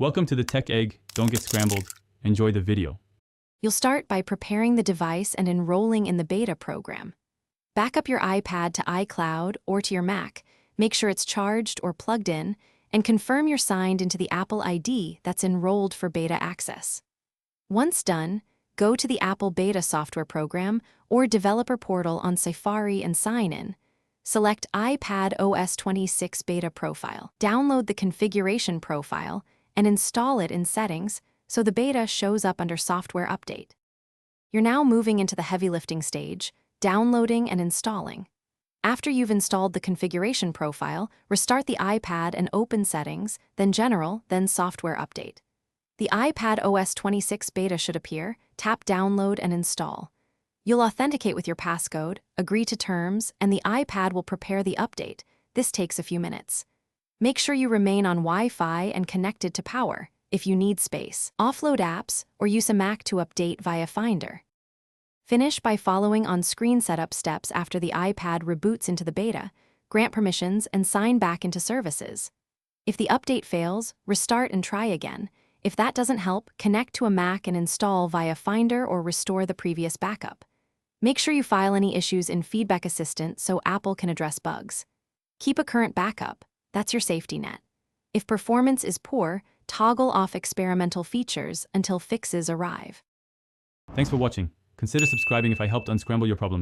Welcome to the Tech Egg. Don't get scrambled. Enjoy the video. You'll start by preparing the device and enrolling in the beta program. Back up your iPad to iCloud or to your Mac, make sure it's charged or plugged in, and confirm you're signed into the Apple ID that's enrolled for beta access. Once done, go to the Apple Beta software program or developer portal on Safari and sign in. Select iPadOS 26 beta profile. Download the configuration profile and install it in Settings so the beta shows up under Software Update. You're now moving into the heavy lifting stage, downloading and installing. After you've installed the configuration profile, restart the iPad and open Settings, then General, then Software Update. The iPadOS 26 beta should appear. Tap Download and Install. You'll authenticate with your passcode, agree to terms, and the iPad will prepare the update. This takes a few minutes. Make sure you remain on Wi-Fi and connected to power if you need space. Offload apps or use a Mac to update via Finder. Finish by following on-screen setup steps after the iPad reboots into the beta, grant permissions, and sign back into services. If the update fails, restart and try again. If that doesn't help, connect to a Mac and install via Finder or restore the previous backup. Make sure you file any issues in Feedback Assistant so Apple can address bugs. Keep a current backup. That's your safety net. If performance is poor, toggle off experimental features until fixes arrive. Thanks for watching. Consider subscribing if I helped unscramble your problems.